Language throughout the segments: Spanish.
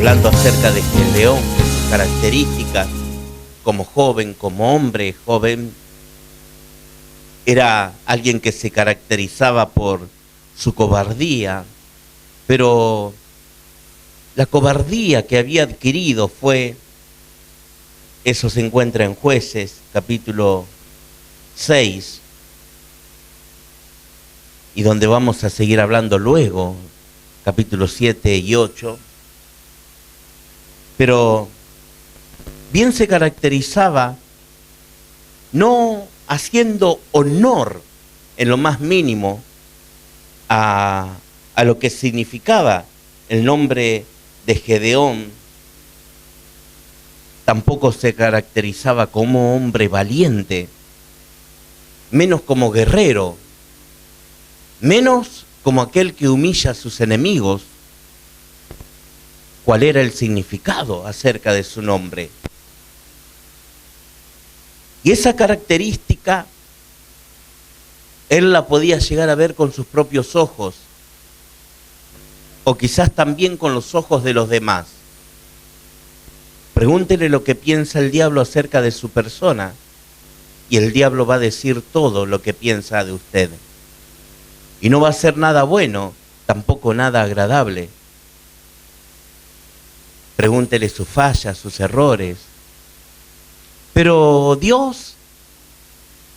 hablando acerca de Gedeón, de sus características como joven, como hombre joven. Era alguien que se caracterizaba por su cobardía, pero la cobardía que había adquirido fue, eso se encuentra en Jueces, capítulo 6, y donde vamos a seguir hablando luego, capítulos 7 y 8, pero bien se caracterizaba no haciendo honor en lo más mínimo a lo que significaba el nombre de Gedeón. Tampoco se caracterizaba como hombre valiente, menos como guerrero, menos como aquel que humilla a sus enemigos. ¿Cuál era el significado acerca de su nombre? Y esa característica él la podía llegar a ver con sus propios ojos, o quizás también con los ojos de los demás. Pregúntele lo que piensa el diablo acerca de su persona, y el diablo va a decir todo lo que piensa de usted. Y no va a ser nada bueno, tampoco nada agradable. Pregúntele sus fallas, sus errores. Pero Dios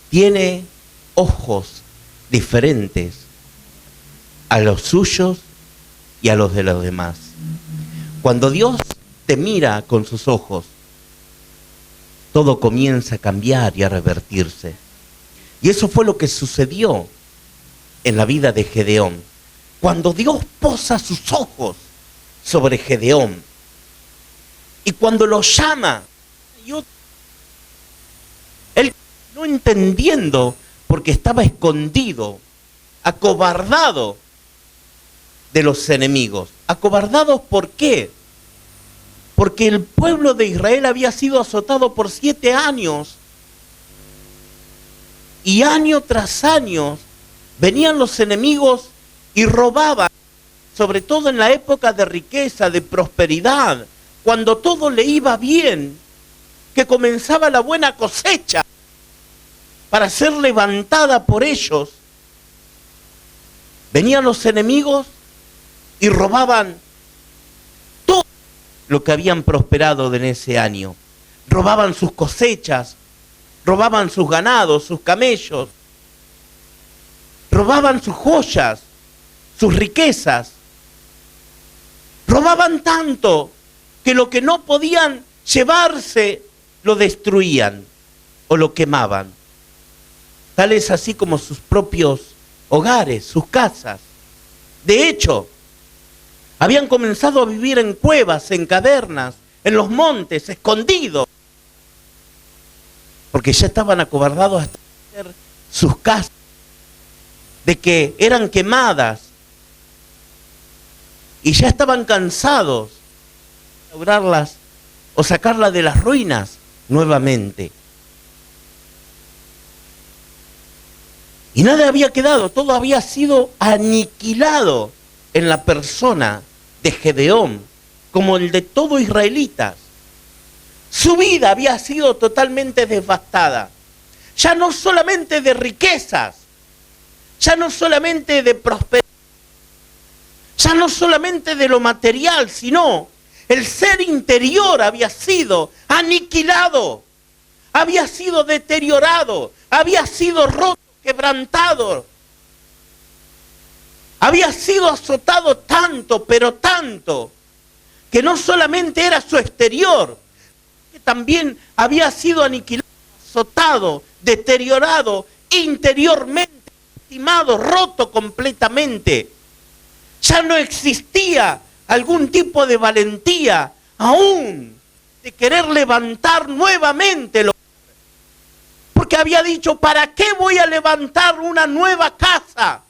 tiene ojos diferentes a los suyos y a los de los demás. Cuando Dios te mira con sus ojos, todo comienza a cambiar y a revertirse. Y eso fue lo que sucedió en la vida de Gedeón. Cuando Dios posa sus ojos sobre Gedeón y cuando lo llama, él no entendiendo, porque estaba escondido, acobardado de los enemigos. ¿Acobardados por qué? Porque el pueblo de Israel había sido azotado por 7 años. Y año tras año venían los enemigos y robaban, sobre todo en la época de riqueza, de prosperidad, cuando todo le iba bien, que comenzaba la buena cosecha para ser levantada por ellos. Venían los enemigos y robaban todo lo que habían prosperado en ese año. Robaban sus cosechas, robaban sus ganados, sus camellos, robaban sus joyas, sus riquezas. Robaban tanto que lo que no podían llevarse lo destruían o lo quemaban. Tal es así como sus propios hogares, sus casas. De hecho, habían comenzado a vivir en cuevas, en cavernas, en los montes, escondidos, porque ya estaban acobardados hasta hacer sus casas, de que eran quemadas, y ya estaban cansados de lograrlas o sacarlas de las ruinas nuevamente. Y nada había quedado, todo había sido aniquilado en la persona de Gedeón, como el de todo israelitas. Su vida había sido totalmente devastada, ya no solamente de riquezas, ya no solamente de prosperidad, ya no solamente de lo material, sino el ser interior había sido aniquilado, había sido deteriorado, había sido roto, quebrantado, había sido azotado tanto, pero tanto, que no solamente era su exterior, que también había sido aniquilado, azotado, deteriorado interiormente, lastimado, roto completamente. Ya no existía algún tipo de valentía aún de querer levantar nuevamente lo. Porque había dicho, ¿para qué voy a levantar una nueva casa?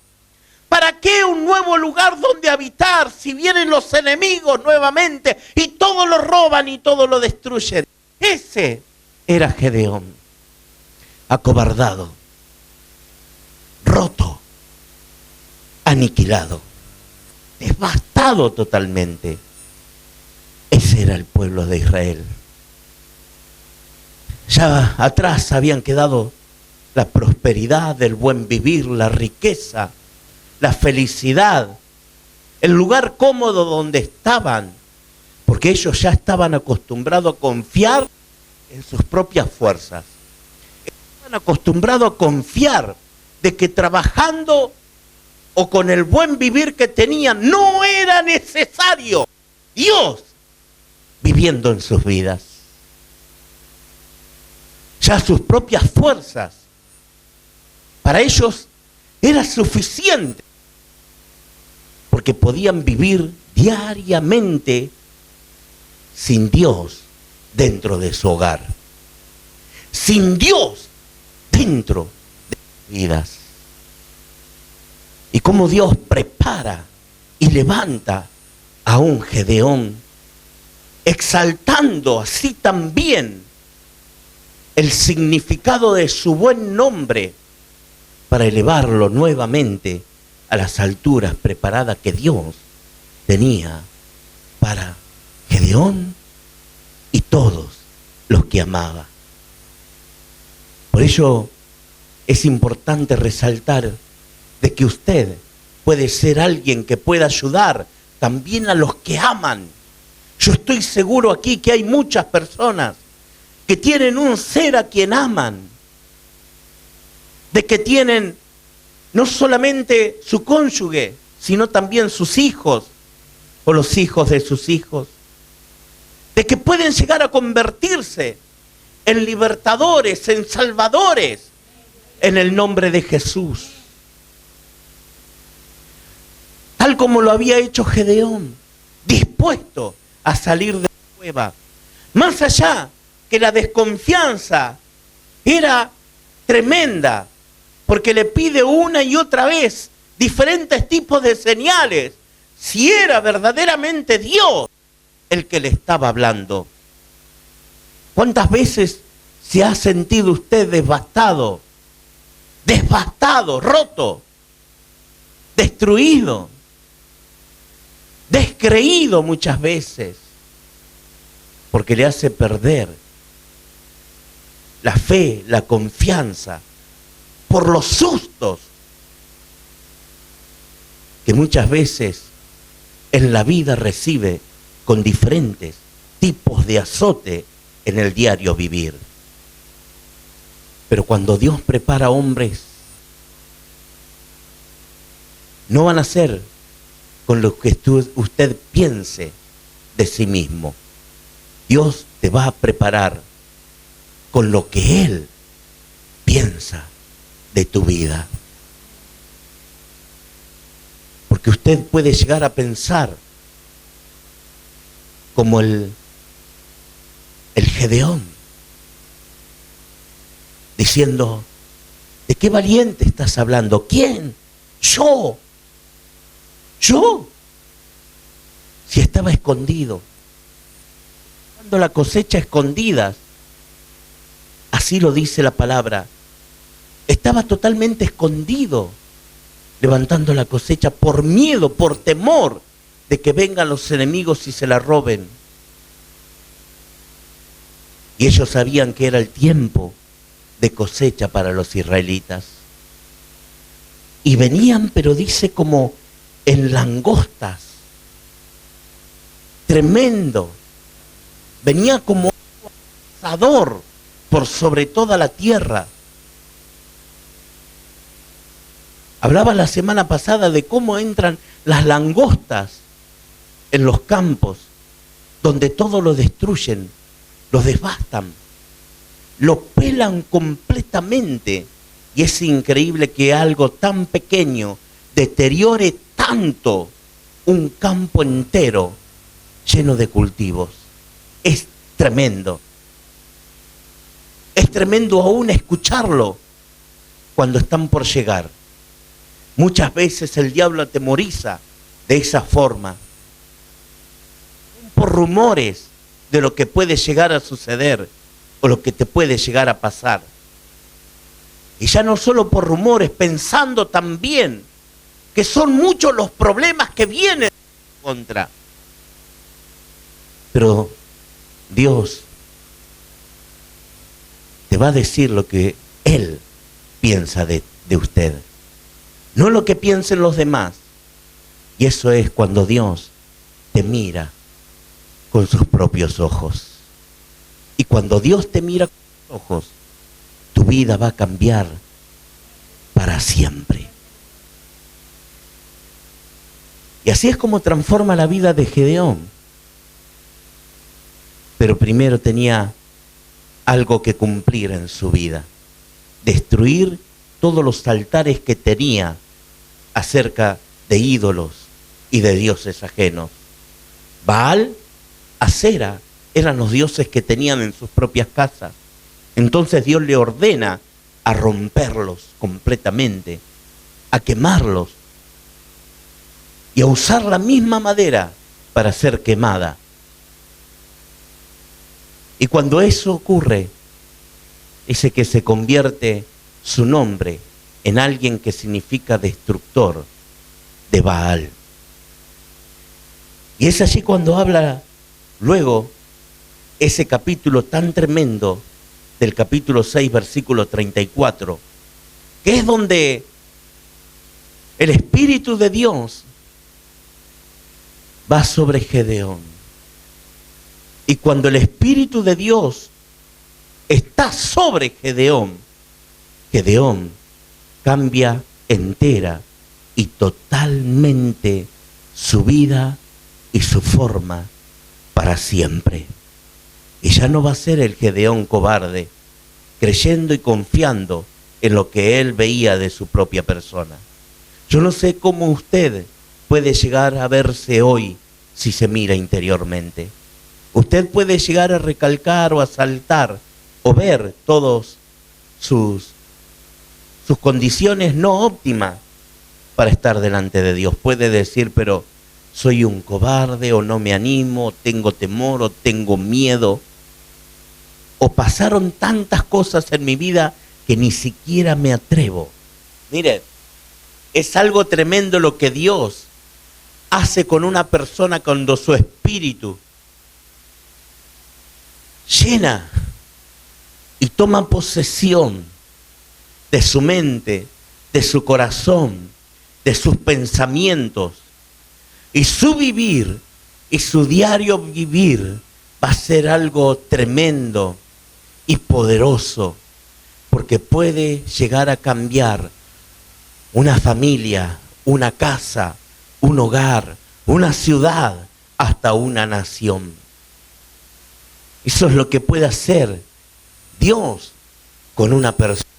¿Para qué un nuevo lugar donde habitar si vienen los enemigos nuevamente y todo lo roban y todo lo destruyen? Ese era Gedeón, acobardado, roto, aniquilado, devastado totalmente, Ese era el pueblo de Israel. Ya atrás habían quedado la prosperidad, el buen vivir, la riqueza, la felicidad, el lugar cómodo donde estaban, porque ellos ya estaban acostumbrados a confiar en sus propias fuerzas. Estaban acostumbrados a confiar de que trabajando o con el buen vivir que tenían no era necesario Dios viviendo en sus vidas. Ya sus propias fuerzas para ellos era suficiente, porque podían vivir diariamente sin Dios dentro de su hogar, sin Dios dentro de sus vidas. Y cómo Dios prepara y levanta a un Gedeón, exaltando así también el significado de su buen nombre, para elevarlo nuevamente a las alturas preparadas que Dios tenía para Gedeón y todos los que amaba. Por ello es importante resaltar de que usted puede ser alguien que pueda ayudar también a los que aman. Yo estoy seguro aquí que hay muchas personas que tienen un ser a quien aman, de que tienen no solamente su cónyuge, sino también sus hijos o los hijos de sus hijos, de que pueden llegar a convertirse en libertadores, en salvadores, en el nombre de Jesús. Tal como lo había hecho Gedeón, dispuesto a salir de la cueva. Más allá que la desconfianza era tremenda, porque le pide una y otra vez diferentes tipos de señales, si era verdaderamente Dios el que le estaba hablando. ¿Cuántas veces se ha sentido usted devastado, roto, destruido, descreído muchas veces? Porque le hace perder la fe, la confianza, por los sustos que muchas veces en la vida recibe con diferentes tipos de azote en el diario vivir. Pero cuando Dios prepara hombres, no van a ser con lo que usted piense de sí mismo. Dios te va a preparar con lo que Él piensa de tu vida. Porque usted puede llegar a pensar como el Gedeón, diciendo: ¿de qué valiente estás hablando? ¿Quién? Yo. Si estaba escondido, cuando la cosecha escondidas, así lo dice la palabra, estaba totalmente escondido, levantando la cosecha por miedo, por temor de que vengan los enemigos y se la roben. Y ellos sabían que era el tiempo de cosecha para los israelitas. Y venían, pero dice, como en langostas. Tremendo. Venía como un asador por sobre toda la tierra. Hablaba la semana pasada de cómo entran las langostas en los campos, donde todo lo destruyen, lo devastan, lo pelan completamente. Y es increíble que algo tan pequeño deteriore tanto un campo entero lleno de cultivos. Es tremendo. Es tremendo aún escucharlo cuando están por llegar. Muchas veces el diablo atemoriza de esa forma, por rumores de lo que puede llegar a suceder o lo que te puede llegar a pasar. Y ya no solo por rumores, pensando también que son muchos los problemas que vienen contra. Pero Dios te va a decir lo que Él piensa de usted, no lo que piensen los demás. Y eso es cuando Dios te mira con sus propios ojos. Y cuando Dios te mira con sus ojos, tu vida va a cambiar para siempre. Y así es como transforma la vida de Gedeón. Pero primero tenía algo que cumplir en su vida: destruir todos los altares que tenía acerca de ídolos y de dioses ajenos. Baal, Acera eran los dioses que tenían en sus propias casas. Entonces Dios le ordena a romperlos completamente, a quemarlos y a usar la misma madera para ser quemada. Y cuando eso ocurre, dice que se convierte su nombre en alguien que significa destructor de Baal. Y es allí cuando habla luego ese capítulo tan tremendo del capítulo 6, versículo 34, que es donde el Espíritu de Dios va sobre Gedeón. Y cuando el Espíritu de Dios está sobre Gedeón, Gedeón cambia entera y totalmente su vida y su forma para siempre. Y ya no va a ser el Gedeón cobarde, creyendo y confiando en lo que él veía de su propia persona. Yo no sé cómo usted puede llegar a verse hoy si se mira interiormente. Usted puede llegar a recalcar o a saltar o ver todos sus condiciones no óptimas para estar delante de Dios. Puede decir, pero soy un cobarde, o no me animo, tengo temor, o tengo miedo, o pasaron tantas cosas en mi vida que ni siquiera me atrevo. Mire, es algo tremendo lo que Dios hace con una persona cuando su espíritu llena y toma posesión de su mente, de su corazón, de sus pensamientos. Y su vivir y su diario vivir va a ser algo tremendo y poderoso, porque puede llegar a cambiar una familia, una casa, un hogar, una ciudad, hasta una nación. Eso es lo que puede hacer Dios con una persona.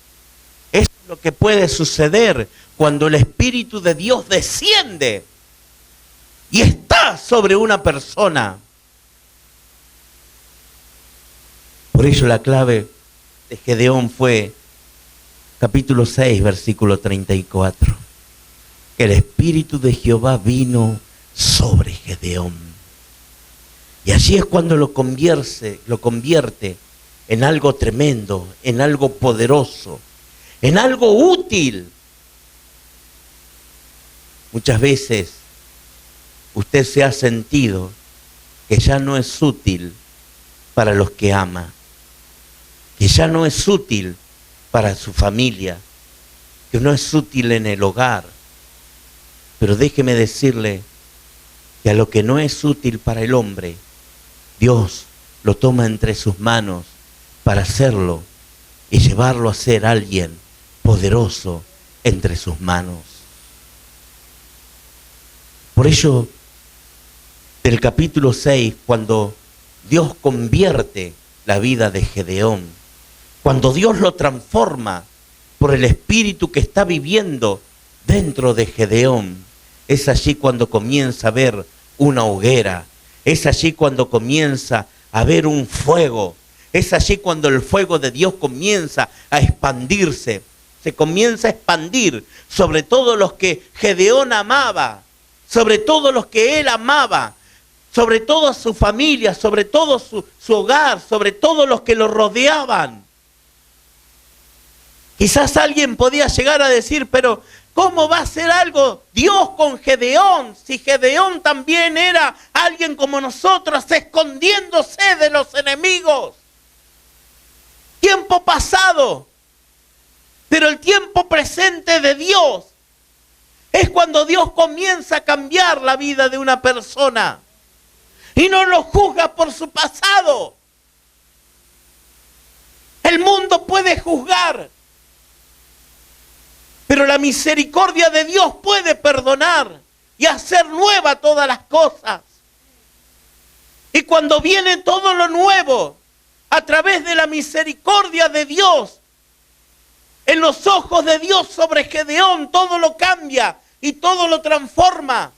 Eso es lo que puede suceder cuando el Espíritu de Dios desciende y está sobre una persona. Por ello la clave de Gedeón fue capítulo 6, versículo 34. Que el Espíritu de Jehová vino sobre Gedeón. Y allí es cuando lo convierte en algo tremendo, en algo poderoso, en algo útil. Muchas veces usted se ha sentido que ya no es útil para los que ama, que ya no es útil para su familia, que no es útil en el hogar. Pero déjeme decirle que a lo que no es útil para el hombre, Dios lo toma entre sus manos para hacerlo y llevarlo a ser alguien poderoso entre sus manos. Por ello, del capítulo 6, cuando Dios convierte la vida de Gedeón, cuando Dios lo transforma por el espíritu que está viviendo dentro de Gedeón, es allí cuando comienza a ver una hoguera, es allí cuando comienza a ver un fuego, es allí cuando el fuego de Dios comienza a expandirse, se comienza a expandir sobre todos los que Gedeón amaba, sobre todos los que él amaba, sobre toda su familia, sobre todo su hogar, sobre todos los que lo rodeaban. Quizás alguien podía llegar a decir, pero ¿Cómo va a hacer algo Dios con Gedeón? Si Gedeón también era alguien como nosotros, escondiéndose de los enemigos. Tiempo pasado. Pero el tiempo presente de Dios es cuando Dios comienza a cambiar la vida de una persona. Y no lo juzga por su pasado. El mundo puede juzgar. Pero la misericordia de Dios puede perdonar y hacer nueva todas las cosas. Y cuando viene todo lo nuevo, a través de la misericordia de Dios, en los ojos de Dios sobre Gedeón, todo lo cambia y todo lo transforma.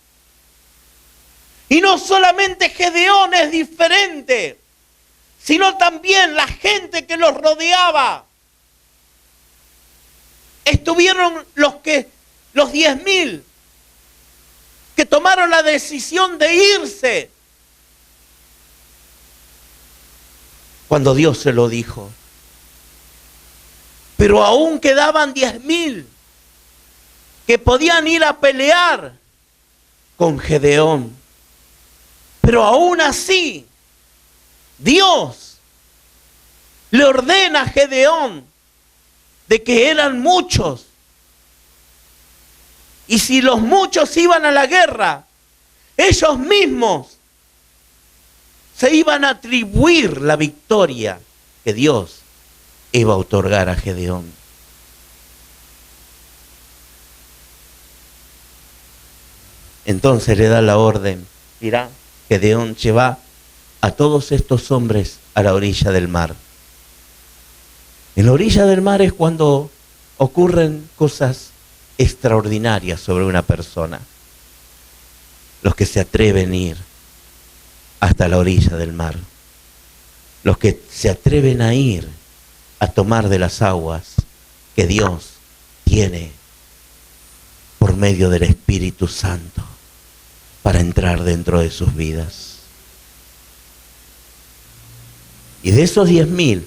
Y no solamente Gedeón es diferente, sino también la gente que los rodeaba. Estuvieron los 10.000 que tomaron la decisión de irse cuando Dios se lo dijo. Pero aún quedaban 10.000 que podían ir a pelear con Gedeón. Pero aún así, Dios le ordena a Gedeón de que eran muchos. Y si los muchos iban a la guerra, ellos mismos se iban a atribuir la victoria que Dios iba a otorgar a Gedeón. Entonces le da la orden, dirá, Gedeón, lleva a todos estos hombres a la orilla del mar. En la orilla del mar es cuando ocurren cosas extraordinarias sobre una persona. Los que se atreven a ir hasta la orilla del mar. Los que se atreven a ir a tomar de las aguas que Dios tiene por medio del Espíritu Santo para entrar dentro de sus vidas. Y de esos 10.000,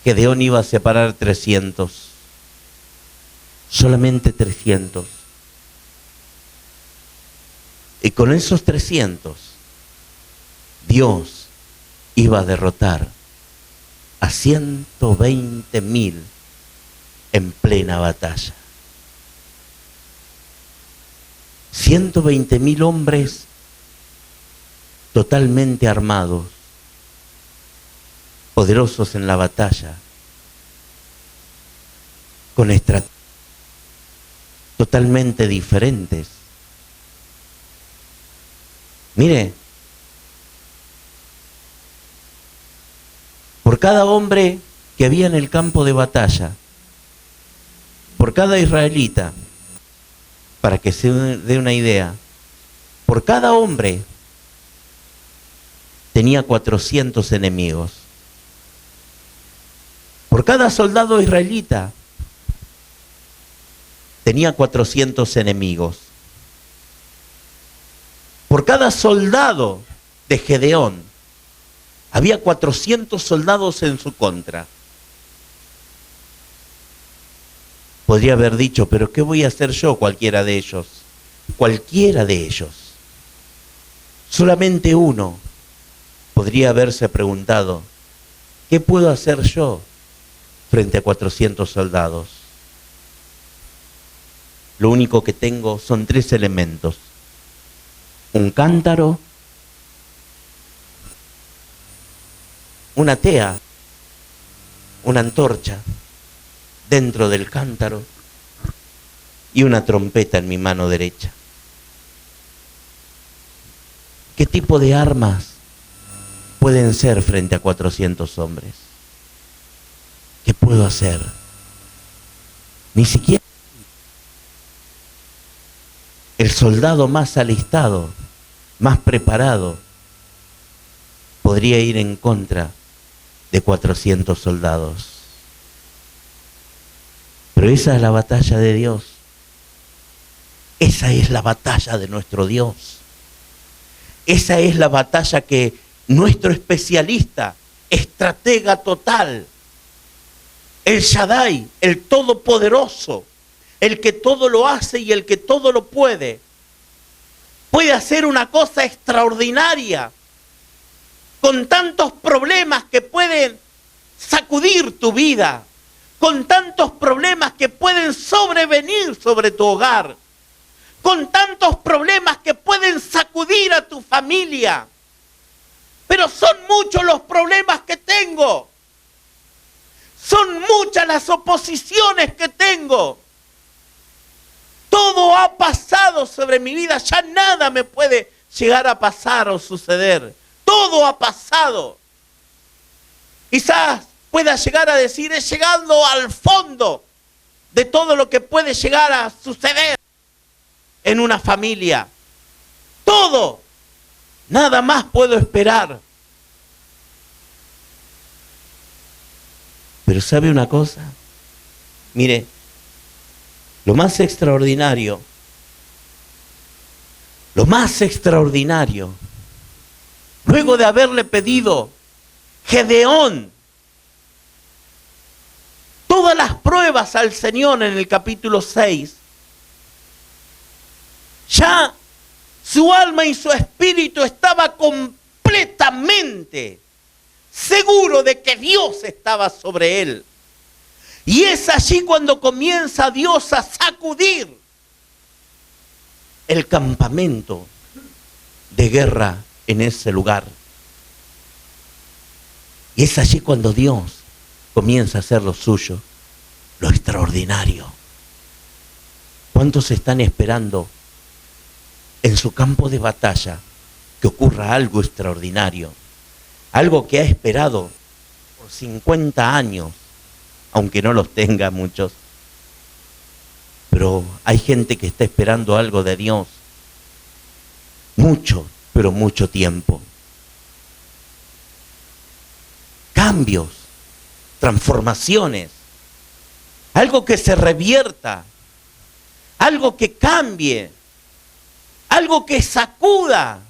Gedeón iba a separar 300. Solamente 300. Y con esos 300, Dios iba a derrotar a 120.000 en plena batalla. 120.000 hombres totalmente armados, poderosos en la batalla, con estrategias totalmente diferentes. Mire, por cada hombre que había en el campo de batalla, por cada israelita, para que se dé una idea, por cada hombre tenía 400 enemigos. Por cada soldado israelita tenía 400 enemigos. Por cada soldado de Gedeón había 400 soldados en su contra. Podría haber dicho, pero ¿qué voy a hacer yo cualquiera de ellos? Cualquiera de ellos. Solamente uno podría haberse preguntado, ¿qué puedo hacer yo frente a 400 soldados? Lo único que tengo son 3 elementos. Un cántaro, una tea, una antorcha dentro del cántaro y una trompeta en mi mano derecha. ¿Qué tipo de armas pueden ser frente a 400 hombres? ¿Qué puedo hacer? Ni siquiera el soldado más alistado, más preparado, podría ir en contra de 400 soldados. Pero esa es la batalla de Dios. Esa es la batalla de nuestro Dios. Esa es la batalla que nuestro especialista, estratega total, el Shaddai, el Todopoderoso, el que todo lo hace y el que todo lo puede, puede hacer una cosa extraordinaria con tantos problemas que pueden sacudir tu vida, con tantos problemas que pueden sobrevenir sobre tu hogar, con tantos problemas que pueden sacudir a tu familia. Pero son muchos los problemas que tengo. Son muchas las oposiciones que tengo. Todo ha pasado sobre mi vida. Ya nada me puede llegar a pasar o suceder. Todo ha pasado. Quizás pueda llegar a decir, he llegado al fondo de todo lo que puede llegar a suceder en una familia. Todo. Nada más puedo esperar. Pero ¿sabe una cosa? Mire, lo más extraordinario, luego de haberle pedido Gedeón todas las pruebas al Señor en el capítulo 6, ya su alma y su espíritu estaba completamente seguro de que Dios estaba sobre él. Y es allí cuando comienza Dios a sacudir el campamento de guerra en ese lugar. Y es allí cuando Dios comienza a hacer lo suyo, lo extraordinario. ¿Cuántos están esperando en su campo de batalla que ocurra algo extraordinario? Algo que ha esperado por 50 años, aunque no los tenga muchos. Pero hay gente que está esperando algo de Dios. Mucho, pero mucho tiempo. Cambios, transformaciones. Algo que se revierta. Algo que cambie. Algo que sacuda.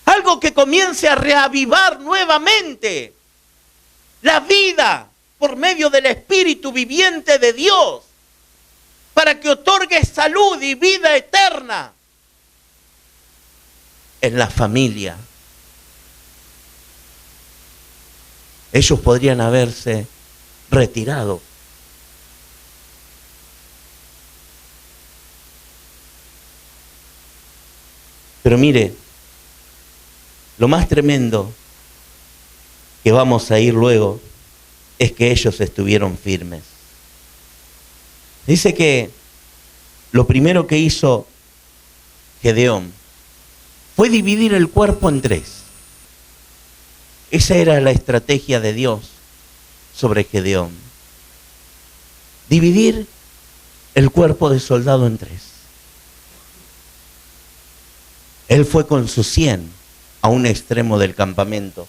Algo que comience a reavivar nuevamente la vida por medio del Espíritu viviente de Dios, para que otorgue salud y vida eterna en la familia. Ellos podrían haberse retirado. Pero mire, lo más tremendo que vamos a ir luego es que ellos estuvieron firmes. Dice que lo primero que hizo Gedeón fue dividir el cuerpo en tres. Esa era la estrategia de Dios sobre Gedeón. Dividir el cuerpo de soldado en tres. Él fue con sus 100 a un extremo del campamento.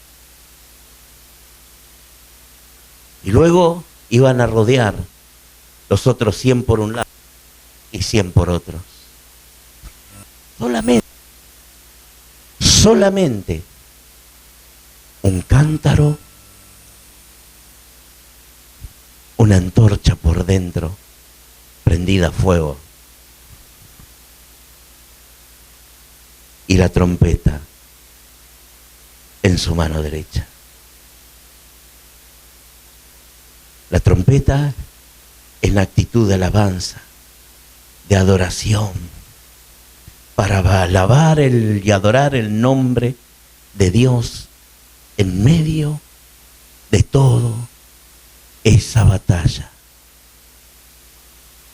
Y luego iban a rodear los otros 100 por un lado y 100 por otro. Solamente un cántaro, una antorcha por dentro, prendida a fuego, y la trompeta en su mano derecha. La trompeta en actitud de alabanza, de adoración, para alabar y adorar el nombre de Dios en medio de todo esa batalla.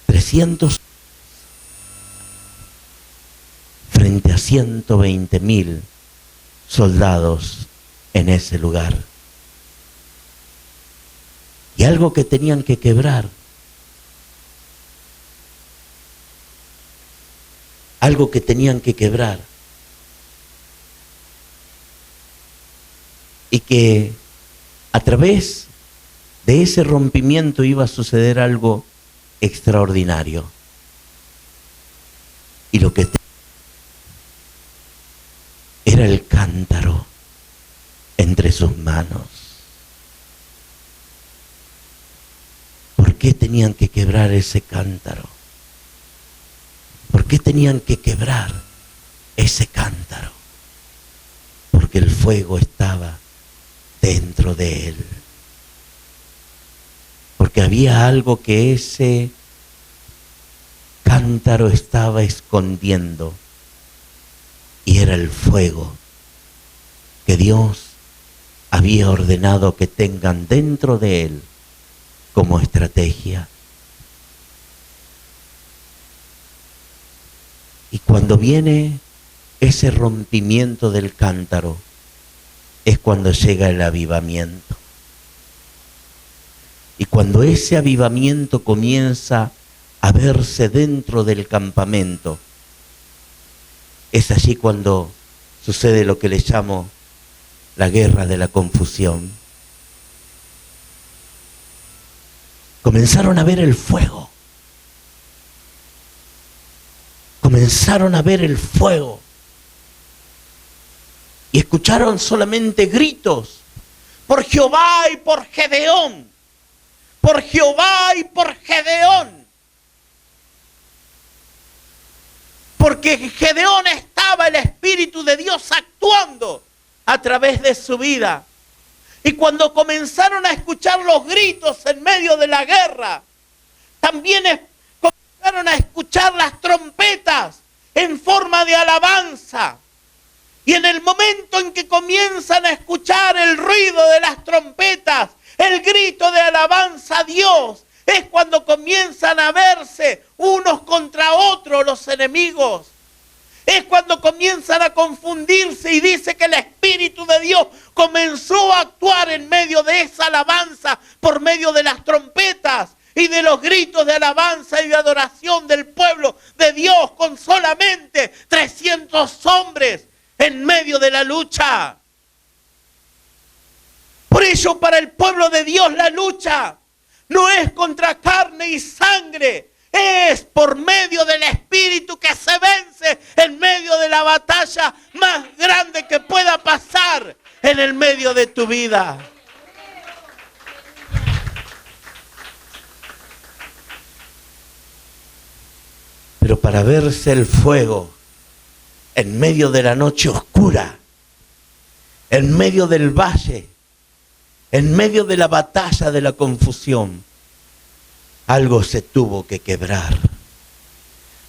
300 frente a 120,000 soldados en ese lugar. Y algo que tenían que quebrar. Algo que tenían que quebrar. Y que a través de ese rompimiento iba a suceder algo extraordinario. Y lo que era el cántaro entre sus manos. qué tenían que quebrar ese cántaro? ¿Por qué tenían que quebrar ese cántaro? Porque el fuego estaba dentro de él. Porque había algo que ese cántaro estaba escondiendo, y era el fuego que Dios había ordenado que tengan dentro de él como estrategia. Y cuando viene ese rompimiento del cántaro, es cuando llega el avivamiento. Y cuando ese avivamiento comienza a verse dentro del campamento, es allí cuando sucede lo que le llamo la guerra de la confusión. Comenzaron a ver el fuego. Comenzaron a ver el fuego. Y escucharon solamente gritos: por Jehová y por Gedeón. Por Jehová y por Gedeón. Porque en Gedeón estaba el Espíritu de Dios actuando a través de su vida. Y cuando comenzaron a escuchar los gritos en medio de la guerra, también comenzaron a escuchar las trompetas en forma de alabanza. Y en el momento en que comienzan a escuchar el ruido de las trompetas, el grito de alabanza a Dios, es cuando comienzan a verse unos contra otros los enemigos. Es cuando comienzan a confundirse, y dice que el Espíritu de Dios comenzó a actuar en medio de esa alabanza por medio de las trompetas y de los gritos de alabanza y de adoración del pueblo de Dios, con solamente 300 hombres en medio de la lucha. Por ello, para el pueblo de Dios la lucha no es contra carne y sangre, es por medio del Espíritu que se vence en medio de la batalla más grande que pueda pasar en el medio de tu vida. Pero para verse el fuego en medio de la noche oscura, en medio del valle, en medio de la batalla de la confusión, algo se tuvo que quebrar,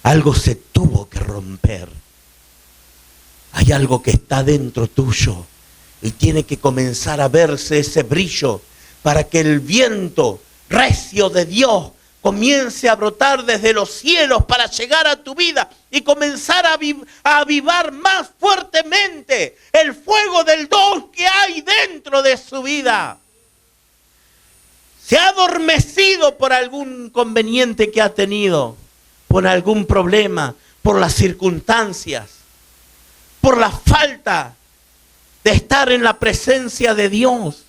algo se tuvo que romper. Hay algo que está dentro tuyo y tiene que comenzar a verse ese brillo para que el viento recio de Dios comience a brotar desde los cielos para llegar a tu vida y comenzar a avivar más fuertemente el fuego del don que hay dentro de su vida. Se ha adormecido por algún inconveniente que ha tenido, por algún problema, por las circunstancias, por la falta de estar en la presencia de Dios.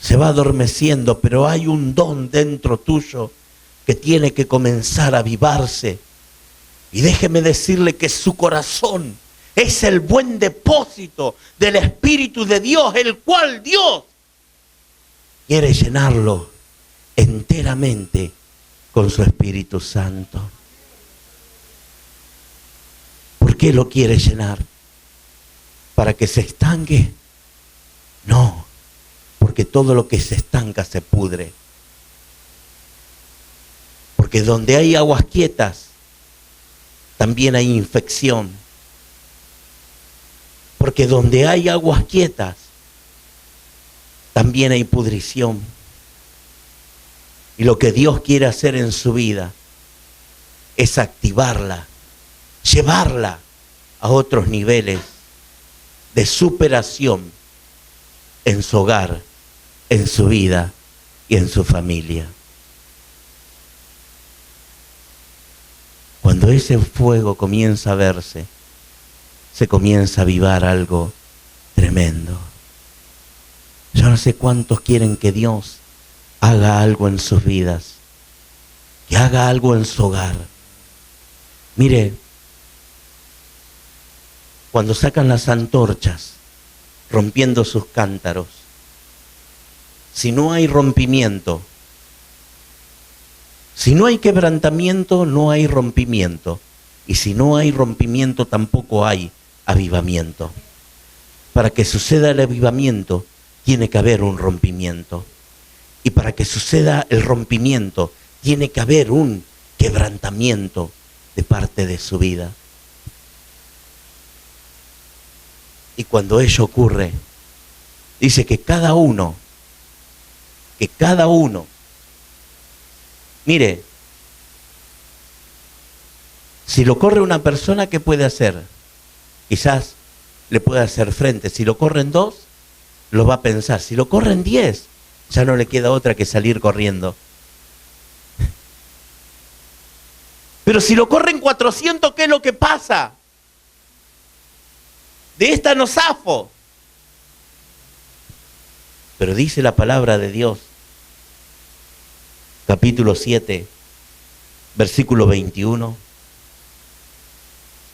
Se va adormeciendo, pero hay un don dentro tuyo que tiene que comenzar a avivarse. Y déjeme decirle que su corazón es el buen depósito del Espíritu de Dios, el cual Dios quiere llenarlo enteramente con su Espíritu Santo. ¿Por qué lo quiere llenar? ¿Para que se estanque? No, porque todo lo que se estanca se pudre. Porque donde hay aguas quietas, también hay infección. Porque donde hay aguas quietas, también hay pudrición. Y lo que Dios quiere hacer en su vida es activarla, llevarla a otros niveles de superación en su hogar, en su vida y en su familia. Cuando ese fuego comienza a verse, se comienza a avivar algo tremendo. Yo no sé cuántos quieren que Dios haga algo en sus vidas, que haga algo en su hogar. Mire, cuando sacan las antorchas, rompiendo sus cántaros, si no hay rompimiento. Si no hay quebrantamiento, no hay rompimiento. Y si no hay rompimiento, tampoco hay avivamiento. Para que suceda el avivamiento, tiene que haber un rompimiento. Y para que suceda el rompimiento, tiene que haber un quebrantamiento de parte de su vida. Y cuando ello ocurre, dice que cada uno, mire, si lo corre una persona, ¿qué puede hacer? Quizás le puede hacer frente. Si lo corren 2, lo va a pensar. Si lo corren 10, ya no le queda otra que salir corriendo. Pero si lo corren 400, ¿qué es lo que pasa? De esta no zafo. Pero dice la palabra de Dios, capítulo 7, versículo 21,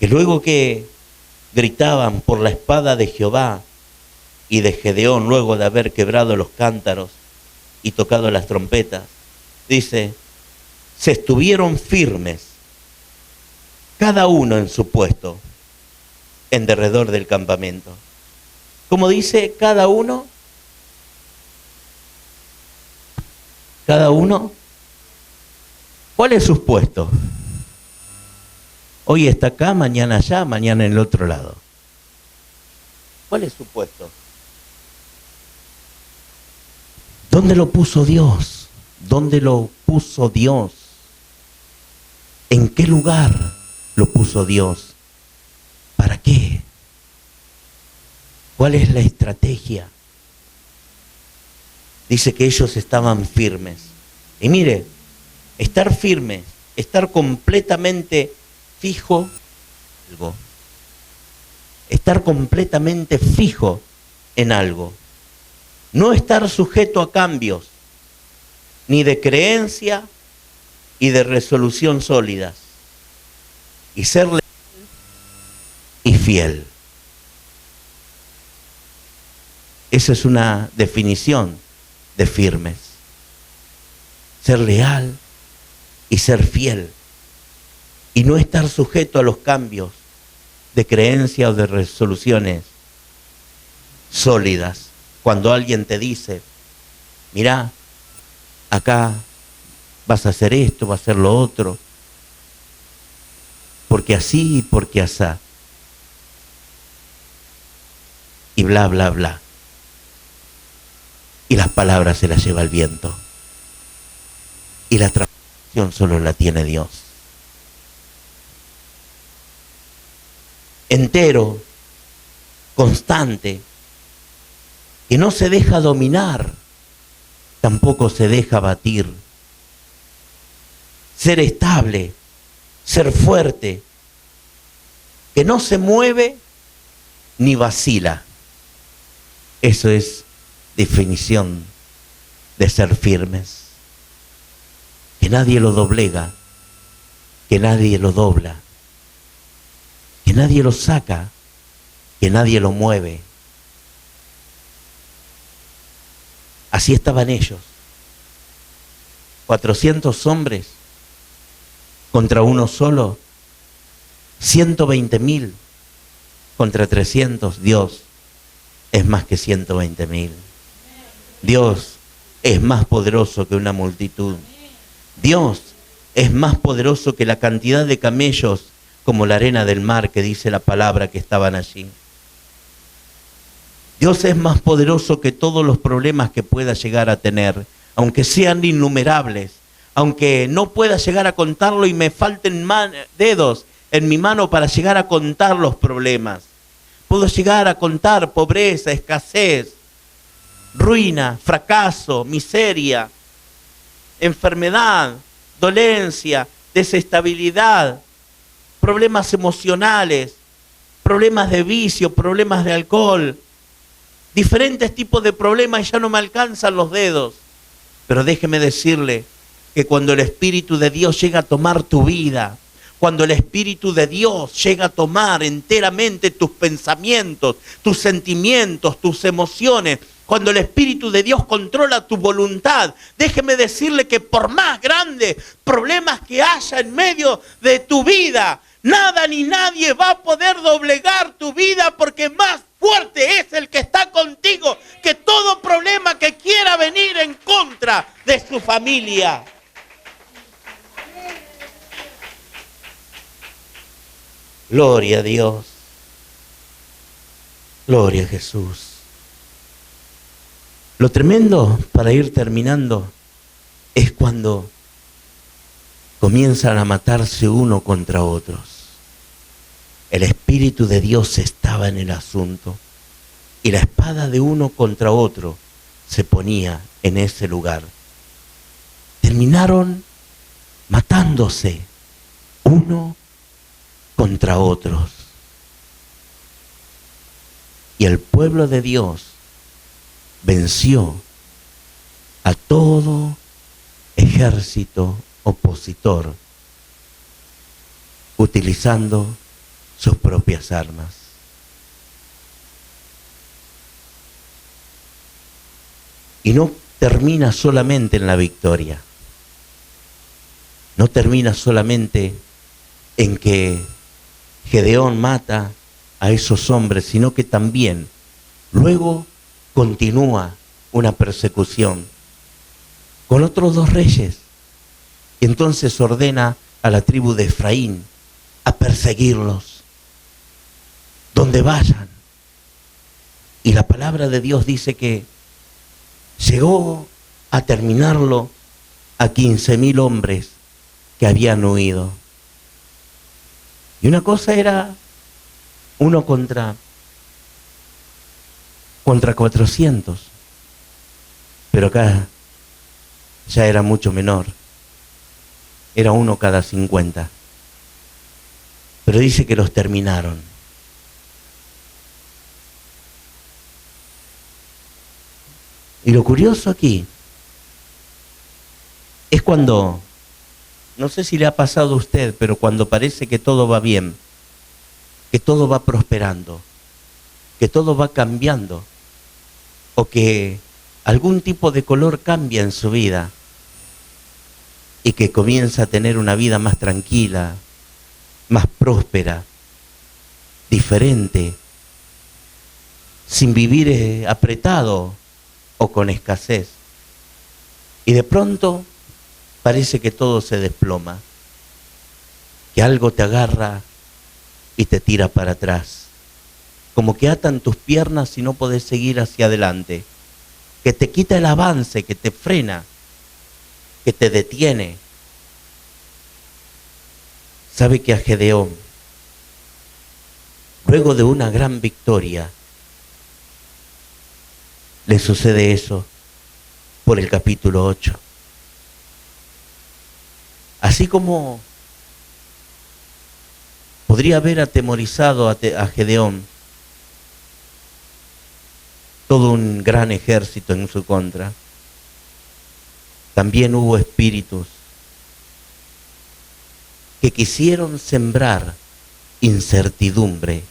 que luego que gritaban por la espada de Jehová y de Gedeón, luego de haber quebrado los cántaros y tocado las trompetas, dice, se estuvieron firmes, cada uno en su puesto, en derredor del campamento. Como dice, cada uno, ¿cuál es su puesto? Hoy está acá, mañana allá, mañana en el otro lado. ¿Cuál es su puesto? ¿Dónde lo puso Dios? ¿Dónde lo puso Dios? ¿En qué lugar lo puso Dios? ¿Para qué? ¿Cuál es la estrategia? Dice que ellos estaban firmes. Y mire, estar firmes, estar completamente fijo, estar completamente fijo en algo. No estar sujeto a cambios, ni de creencia y de resolución sólidas. Y ser leal y fiel. Esa es una definición de firmes. Ser leal y ser fiel. Y no estar sujeto a los cambios de creencia o de resoluciones sólidas. Cuando alguien te dice, mirá, acá vas a hacer esto, vas a hacer lo otro, porque así y porque asá. Y bla, bla, bla. Y las palabras se las lleva el viento. Y la transformación solo la tiene Dios. Entero, constante, que no se deja dominar, tampoco se deja batir. Ser estable, ser fuerte, que no se mueve ni vacila. Eso es definición de ser firmes. Que nadie lo doblega, que nadie lo dobla, que nadie lo saca, que nadie lo mueve. Así estaban ellos. 400 hombres contra uno solo. 120.000 contra 300. Dios es más que 120.000. Dios es más poderoso que una multitud. Dios es más poderoso que la cantidad de camellos como la arena del mar, que dice la palabra, que estaban allí. Dios es más poderoso que todos los problemas que pueda llegar a tener, aunque sean innumerables, aunque no pueda llegar a contarlo y me falten dedos en mi mano para llegar a contar los problemas. Puedo llegar a contar pobreza, escasez, ruina, fracaso, miseria, enfermedad, dolencia, desestabilidad, problemas emocionales, problemas de vicio, problemas de alcohol, diferentes tipos de problemas y ya no me alcanzan los dedos. Pero déjeme decirle que cuando el Espíritu de Dios llega a tomar tu vida, cuando el Espíritu de Dios llega a tomar enteramente tus pensamientos, tus sentimientos, tus emociones, cuando el Espíritu de Dios controla tu voluntad. Déjeme decirle que por más grandes problemas que haya en medio de tu vida, nada ni nadie va a poder doblegar tu vida, porque más fuerte es el que está contigo que todo problema que quiera venir en contra de su familia. Gloria a Dios. Gloria a Jesús. Lo tremendo, para ir terminando, es cuando comienzan a matarse uno contra otros. El Espíritu de Dios estaba en el asunto y la espada de uno contra otro se ponía en ese lugar. Terminaron matándose uno contra otros. Y el pueblo de Dios venció a todo ejército opositor utilizando sus propias armas. Y no termina solamente en la victoria. No termina solamente en que Gedeón mata a esos hombres, sino que también luego continúa una persecución con otros dos reyes. Y entonces ordena a la tribu de Efraín a perseguirlos donde vayan. Y la palabra de Dios dice que llegó a terminarlo a 15,000 hombres que habían huido. Y una cosa era uno contra 400, pero acá ya era mucho menor, era uno cada 50, pero dice que los terminaron. Y lo curioso aquí es cuando, no sé si le ha pasado a usted, pero cuando parece que todo va bien, que todo va prosperando, que todo va cambiando, o que algún tipo de color cambia en su vida y que comienza a tener una vida más tranquila, más próspera, diferente, sin vivir apretado o con escasez. Y de pronto parece que todo se desploma, que algo te agarra y te tira para atrás. Como que atan tus piernas y no podés seguir hacia adelante, que te quita el avance, que te frena, que te detiene. ¿Sabe que a Gedeón, luego de una gran victoria, le sucede eso por el capítulo 8? Así como podría haber atemorizado a Gedeón todo un gran ejército en su contra, también hubo espíritus que quisieron sembrar incertidumbre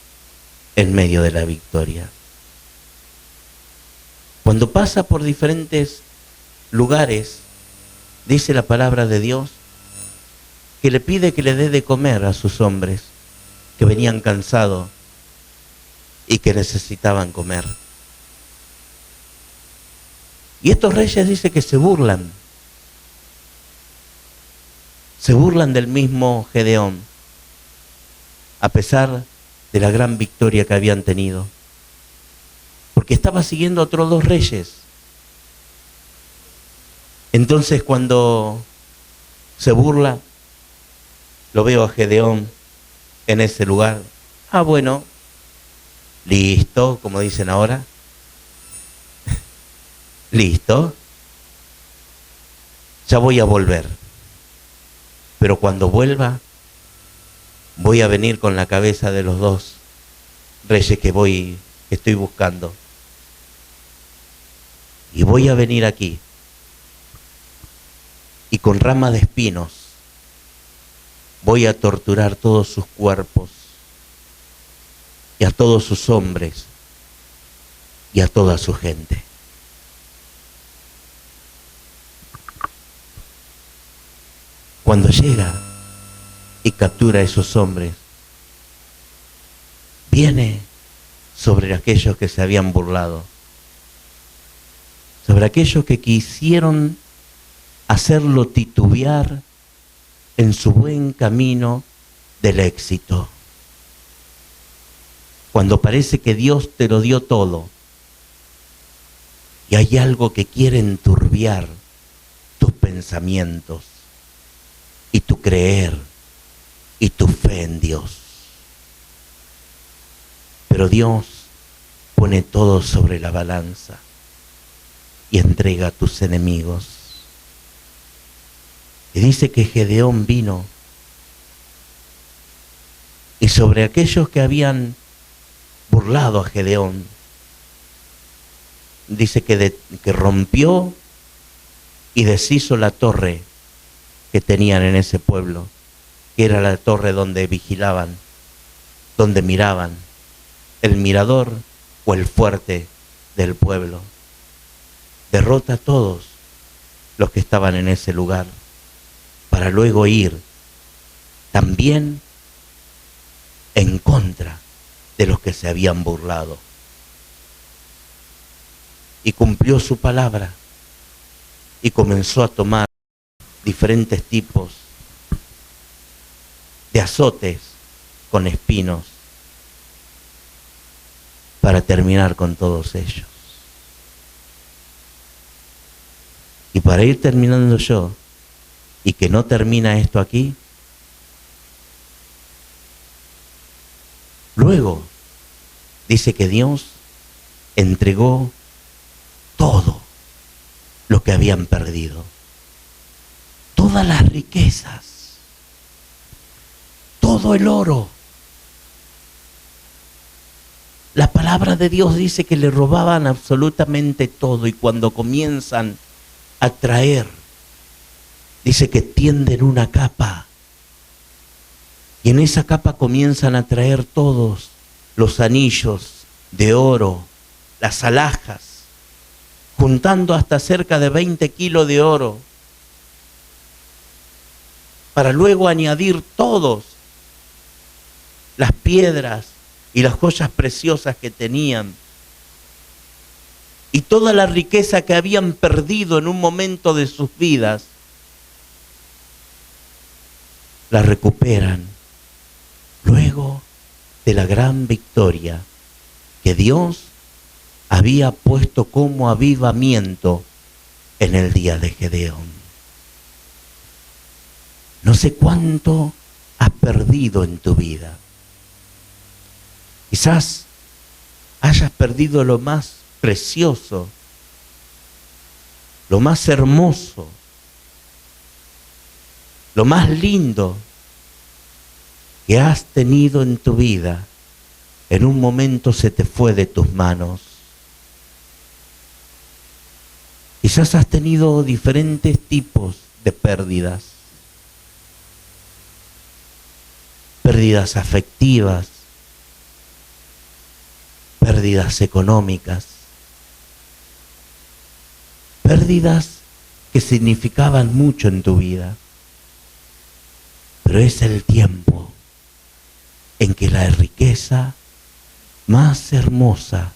en medio de la victoria. Cuando pasa por diferentes lugares, dice la palabra de Dios que le pide que le dé de comer a sus hombres que venían cansados y que necesitaban comer. Y estos reyes dice que se burlan del mismo Gedeón, a pesar de la gran victoria que habían tenido, porque estaba siguiendo a otros dos reyes. Entonces cuando se burla, lo veo a Gedeón en ese lugar. Ah, bueno, listo, como dicen ahora. Listo, ya voy a volver, pero cuando vuelva voy a venir con la cabeza de los dos reyes que estoy buscando, y voy a venir aquí y con rama de espinos voy a torturar todos sus cuerpos y a todos sus hombres y a toda su gente. cuando llega y captura a esos hombres, viene sobre aquellos que se habían burlado, sobre aquellos que quisieron hacerlo titubear en su buen camino del éxito. Cuando parece que Dios te lo dio todo y hay algo que quiere enturbiar tus pensamientos y tu creer y tu fe en Dios. Pero Dios pone todo sobre la balanza y entrega a tus enemigos. Y dice que Gedeón vino y sobre aquellos que habían burlado a Gedeón, dice que rompió y deshizo la torre que tenían en ese pueblo, que era la torre donde vigilaban, donde miraban, el mirador o el fuerte del pueblo. Derrota a todos los que estaban en ese lugar, para luego ir también en contra de los que se habían burlado. Y cumplió su palabra y comenzó a tomar diferentes tipos de azotes con espinos para terminar con todos ellos. Y para ir terminando yo, y que no termina esto aquí, luego dice que Dios entregó todo lo que habían perdido, todas las riquezas, todo el oro. La palabra de Dios dice que le robaban absolutamente todo, y cuando comienzan a traer, dice que tienden una capa, y en esa capa comienzan a traer todos los anillos de oro, las alhajas, juntando hasta cerca de 20 kilos de oro, para luego añadir todos las piedras y las joyas preciosas que tenían, y toda la riqueza que habían perdido en un momento de sus vidas, la recuperan luego de la gran victoria que Dios había puesto como avivamiento en el día de Gedeón. No sé cuánto has perdido en tu vida. Quizás hayas perdido lo más precioso, lo más hermoso, lo más lindo que has tenido en tu vida. En un momento se te fue de tus manos. Quizás has tenido diferentes tipos de pérdidas. Pérdidas afectivas, pérdidas económicas, pérdidas que significaban mucho en tu vida. Pero es el tiempo en que la riqueza más hermosa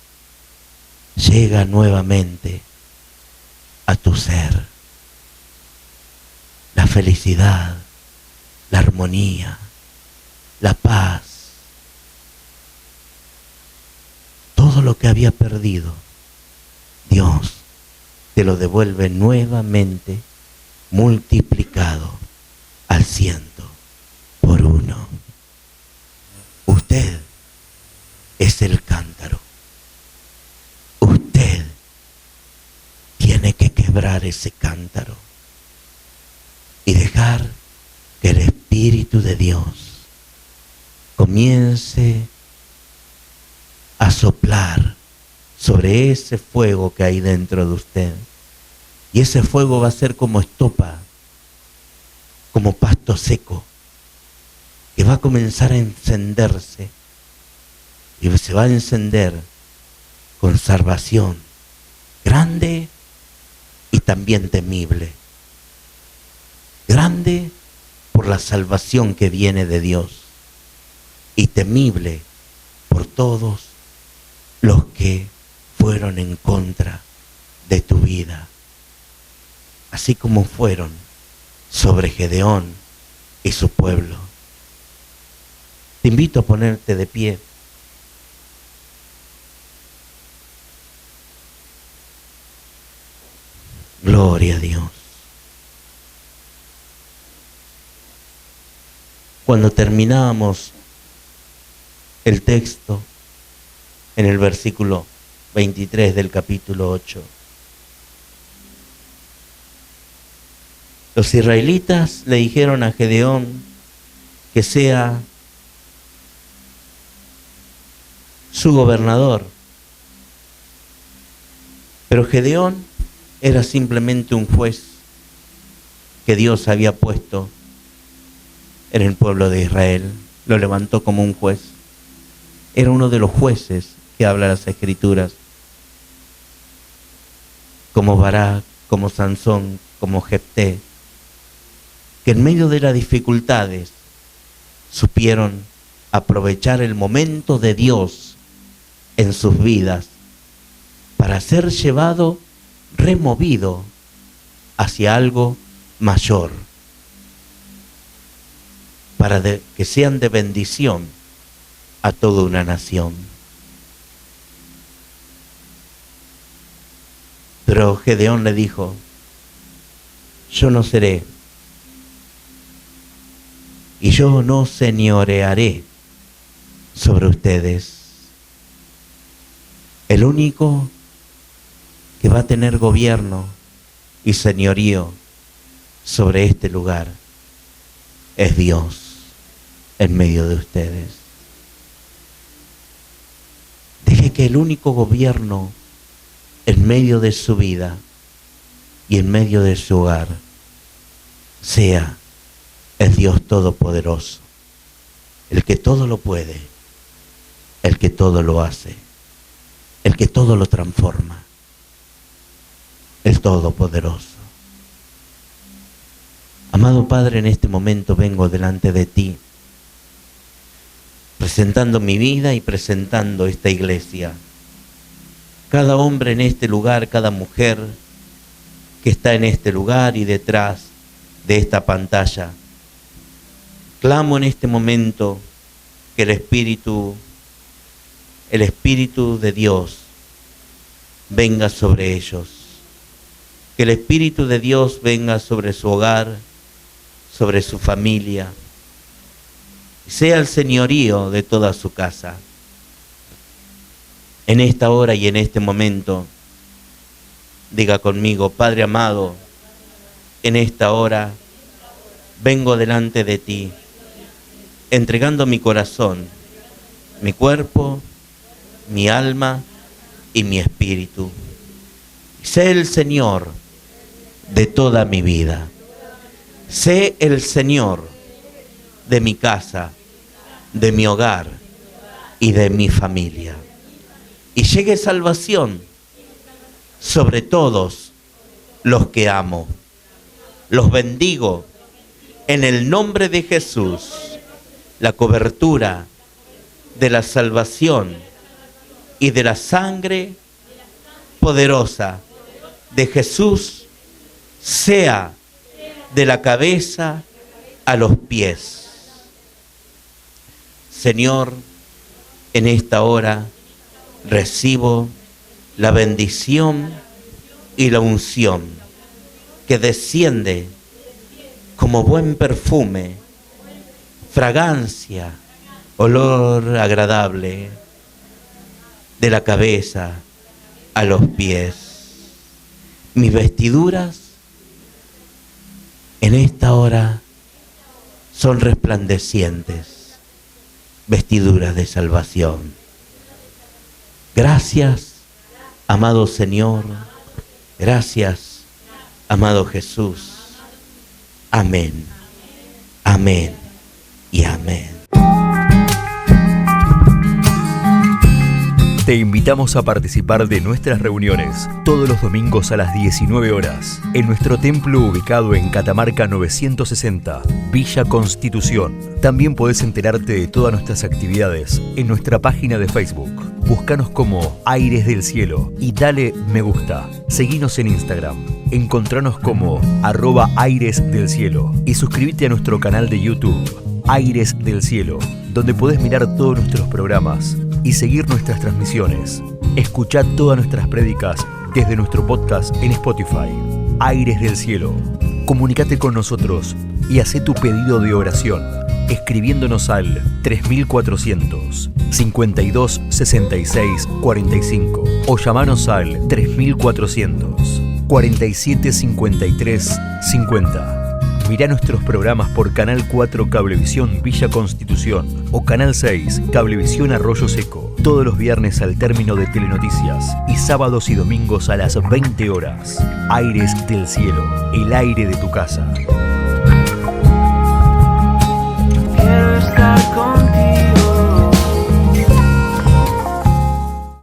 llega nuevamente a tu ser. La felicidad, la armonía, la paz, todo lo que había perdido, Dios te lo devuelve nuevamente multiplicado al 100 por 1. Usted es el cántaro. Usted tiene que quebrar ese cántaro y dejar que el Espíritu de Dios comience a soplar sobre ese fuego que hay dentro de usted. Y ese fuego va a ser como estopa, como pasto seco, que va a comenzar a encenderse, y se va a encender con salvación grande y también temible. Grande por la salvación que viene de Dios y temible por todos los que fueron en contra de tu vida, así como fueron sobre Gedeón y su pueblo. Te invito a ponerte de pie. Gloria a Dios. Cuando terminábamos el texto en el versículo 23 del capítulo 8, los israelitas le dijeron a Gedeón que sea su gobernador. Pero Gedeón era simplemente un juez que Dios había puesto en el pueblo de Israel. Lo levantó como un juez. Era uno de los jueces que habla las Escrituras, como Barak, como Sansón, como Jefté, que en medio de las dificultades supieron aprovechar el momento de Dios en sus vidas para ser llevado, removido hacia algo mayor, para que sean de bendición a toda una nación. Pero Gedeón le dijo: yo no seré, y yo no señorearé sobre ustedes. El único que va a tener gobierno y señorío sobre este lugar es Dios en medio de ustedes. Deje que el único gobierno en medio de su vida y en medio de su hogar sea el Dios Todopoderoso, el que todo lo puede, el que todo lo hace, el que todo lo transforma, el Todopoderoso. Amado Padre, en este momento vengo delante de ti, presentando mi vida y presentando esta iglesia. Cada hombre en este lugar, cada mujer que está en este lugar y detrás de esta pantalla. Clamo en este momento que el Espíritu de Dios venga sobre ellos. Que el Espíritu de Dios venga sobre su hogar, sobre su familia. Sea el señorío de toda su casa. En esta hora y en este momento, diga conmigo: Padre amado, en esta hora vengo delante de ti, entregando mi corazón, mi cuerpo, mi alma y mi espíritu. Sé el Señor de toda mi vida. Sé el Señor de mi casa, de mi hogar y de mi familia. Y llegue salvación sobre todos los que amo. Los bendigo en el nombre de Jesús. La cobertura de la salvación y de la sangre poderosa de Jesús sea de la cabeza a los pies. Señor, en esta hora recibo la bendición y la unción que desciende como buen perfume, fragancia, olor agradable, de la cabeza a los pies. Mis vestiduras en esta hora son resplandecientes, vestiduras de salvación. Gracias, amado Señor. Gracias, amado Jesús. Amén, amén y amén. Te invitamos a participar de nuestras reuniones todos los domingos a las 19 horas en nuestro templo ubicado en Catamarca 960, Villa Constitución. También podés enterarte de todas nuestras actividades en nuestra página de Facebook. Búscanos como Aires del Cielo y dale me gusta. Seguinos en Instagram. Encontranos como @Aires del Cielo y suscríbete a nuestro canal de YouTube, Aires del Cielo, donde podés mirar todos nuestros programas y seguir nuestras transmisiones. Escuchá todas nuestras prédicas desde nuestro podcast en Spotify, Aires del Cielo. Comunicate con nosotros y hacé tu pedido de oración escribiéndonos al 3400 52 66 45 o llamanos al 3400 47 53 50. Mirá nuestros programas por Canal 4 Cablevisión Villa Constitución o Canal 6 Cablevisión Arroyo Seco, todos los viernes al término de Telenoticias y sábados y domingos a las 20 horas. Aires del Cielo, el aire de tu casa.